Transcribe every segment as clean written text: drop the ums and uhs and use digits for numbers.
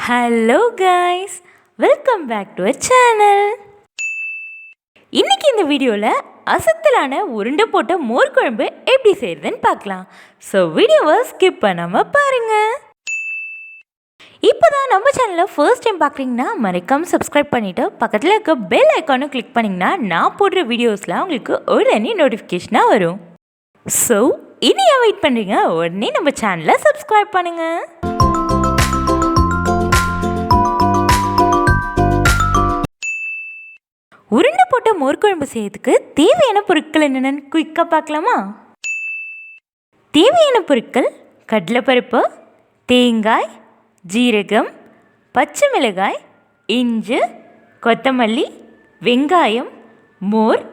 Hello guys, welcome back to a channel. இன்றைக்கி இந்த வீடியோவில் அசத்தலான உருண்டை போட்ட மோர் குழம்பு எப்படி செய்கிறதுன்னு பார்க்கலாம். ஸோ வீடியோவை ஸ்கிப் பண்ணாமல் பாருங்கள். இப்போ தான் நம்ம சேனலில் ஃபர்ஸ்ட் டைம் பார்க்குறீங்கன்னா மறக்காமல் சப்ஸ்கிரைப் பண்ணிவிட்டு பக்கத்தில் இருக்க பெல் ஐக்கானும் கிளிக் பண்ணிங்கன்னா நான் போடுற வீடியோஸ்லாம் உங்களுக்கு உடனே நோட்டிஃபிகேஷனாக வரும். ஸோ இனி ஏன் வெயிட் பண்ணுறீங்க, உடனே நம்ம சேனலை சப்ஸ்கிரைப் பண்ணுங்கள். உருண்டை போட்ட மோர் குழம்பு செய்யறதுக்கு தேவையான பொருட்கள் என்னென்னு குயிக்காக பார்க்கலாமா? தேவையான பொருட்கள்: கடலைப்பருப்பு, தேங்காய், ஜீரகம், பச்சை மிளகாய், இஞ்சி, கொத்தமல்லி, வெங்காயம், மோர்,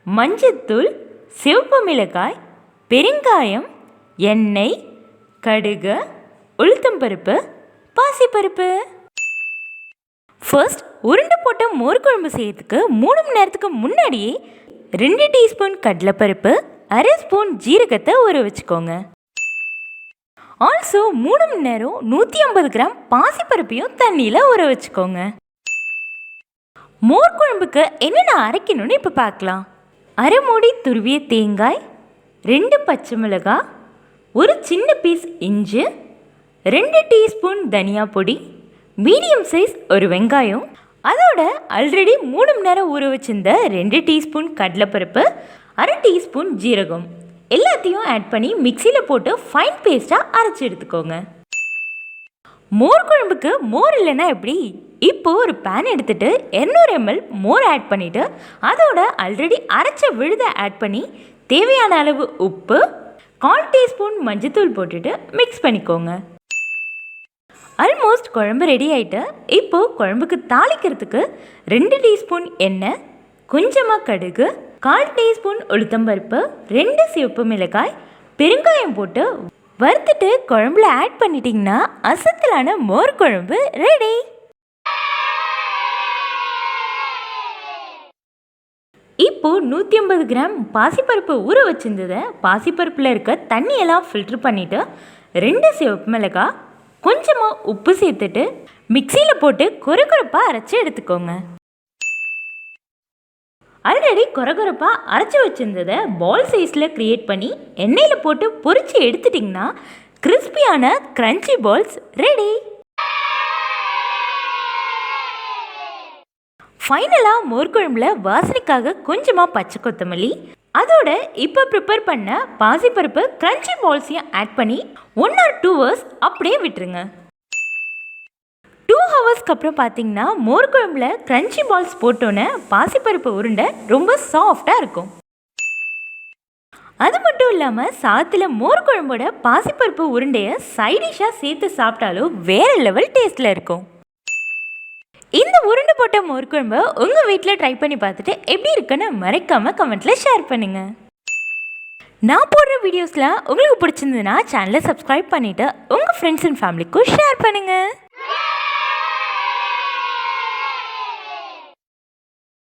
மஞ்சத்தூள், சிவப்பு மிளகாய், பெருங்காயம், எண்ணெய், கடுகு, உளுத்தம்பருப்பு, பாசிப்பருப்பு. ஃபர்ஸ்ட் உருண்டை போட்ட மோர் குழம்பு செய்யறதுக்கு 3 மணி நேரத்துக்கு முன்னாடியே 2 டீஸ்பூன் கடலைப்பருப்பு, 1/2 ஸ்பூன் ஜீரகத்தை ஊற வச்சுக்கோங்க. ஆல்சோ 3 மணி நேரம் 150 கிராம் பாசிப்பருப்பையும் தண்ணியில் ஊற வச்சுக்கோங்க. மோர் குழம்புக்கு என்னென்ன அரைக்கணும்னு இப்போ பார்க்கலாம். 1/2 மூடி துருவிய தேங்காய், 2 பச்சை மிளகாய், 1 சின்ன பீஸ் இஞ்சி, 2 டீஸ்பூன் தனியா பொடி, மீடியம் சைஸ் ஒரு வெங்காயம், அதோட ஆல்ரெடி 3 மணி நேரம் ஊற வச்சிருந்த 2 டீஸ்பூன் கடலைப்பருப்பு, 1/2 டீஸ்பூன் ஜீரகம் எல்லாத்தையும் ஆட் பண்ணி மிக்சியில் போட்டு ஃபைன் பேஸ்ட்டாக அரைச்சி எடுத்துக்கோங்க. மோர் குழம்புக்கு மோர் இல்லைன்னா எப்படி? இப்போது ஒரு பேன் எடுத்துகிட்டு 200 ml மோர் ஆட் பண்ணிவிட்டு அதோட ஆல்ரெடி அரைச்ச விழுதை ஆட் பண்ணி தேவையான அளவு உப்பு, 1/4 டீஸ்பூன் மஞ்சத்தூள் போட்டுட்டு மிக்ஸ் பண்ணிக்கோங்க. ஆல்மோஸ்ட் குழம்பு ரெடி ஆகிட்டு இப்போது குழம்புக்கு தாளிக்கிறதுக்கு 2 டீஸ்பூன் எண்ணெய், கொஞ்சமாக கடுகு, 1/4 டீஸ்பூன் உளுத்தம்பருப்பு, 2 சிவப்பு மிளகாய், பெருங்காயம் போட்டு வறுத்துட்டு குழம்புல ஆட் பண்ணிட்டீங்கன்னா அசத்தலான மோர் குழம்பு ரெடி. இப்போது 150 கிராம் பாசிப்பருப்பு ஊற வச்சிருந்ததை பாசிப்பருப்பில் இருக்க தண்ணியெல்லாம் ஃபில்ட்ரு பண்ணிவிட்டு 2 சிவப்பு மிளகாய், கொஞ்சமாக உப்பு சேர்த்துட்டு மிக்சியில் போட்டு கொரகொரப்பாக அரைச்சி எடுத்துக்கோங்க. ஆல்ரெடி கொரகொரப்பாக அரைச்சி வச்சுருந்ததை பால் சைஸில் க்ரியேட் பண்ணி எண்ணெயில் போட்டு பொரித்து எடுத்துட்டிங்கன்னா கிறிஸ்பியான க்ரன்ச்சி பால்ஸ் ரெடி. ஃபைனலாக மோர் குழம்புல வாசனைக்காக கொஞ்சமாக பச்சை கொத்தமல்லி, அதோட இப்போ ப்ரிப்பேர் பண்ண பாசிப்பருப்பு க்ரன்ச்சி பால்ஸையும் ஆட் பண்ணி 1 or 2 hours அப்படியே விட்டுருங்க. 2 ஹவர்ஸ்க்கு அப்புறம் பார்த்தீங்கன்னா மோர் குழம்புல க்ரன்ச்சி பால்ஸ் போட்டோன்னே பாசிப்பருப்பு உருண்டை ரொம்ப சாஃப்டாக இருக்கும். அது மட்டும் இல்லாமல் சாத்தில் மோர் குழம்போட பாசிப்பருப்பு உருண்டையை சைடிஷாக சேர்த்து சாப்பிட்டாலும் வேறு லெவல் டேஸ்ட்டில் இருக்கும். இந்த உருண்டை போட்ட மோர் குழம்பு உங்கள் வீட்டில் ட்ரை பண்ணி பார்த்துட்டு எப்படி இருக்குன்னு மறக்காமல் கமெண்ட்டில் ஷேர் பண்ணுங்கள். நான் போடுற வீடியோஸில் உங்களுக்கு பிடிச்சிருந்ததுன்னா சேனலை சப்ஸ்கிரைப் பண்ணிவிட்டு உங்கள் ஃப்ரெண்ட்ஸ் அண்ட் ஃபேமிலிக்கும் ஷேர் பண்ணுங்கள்.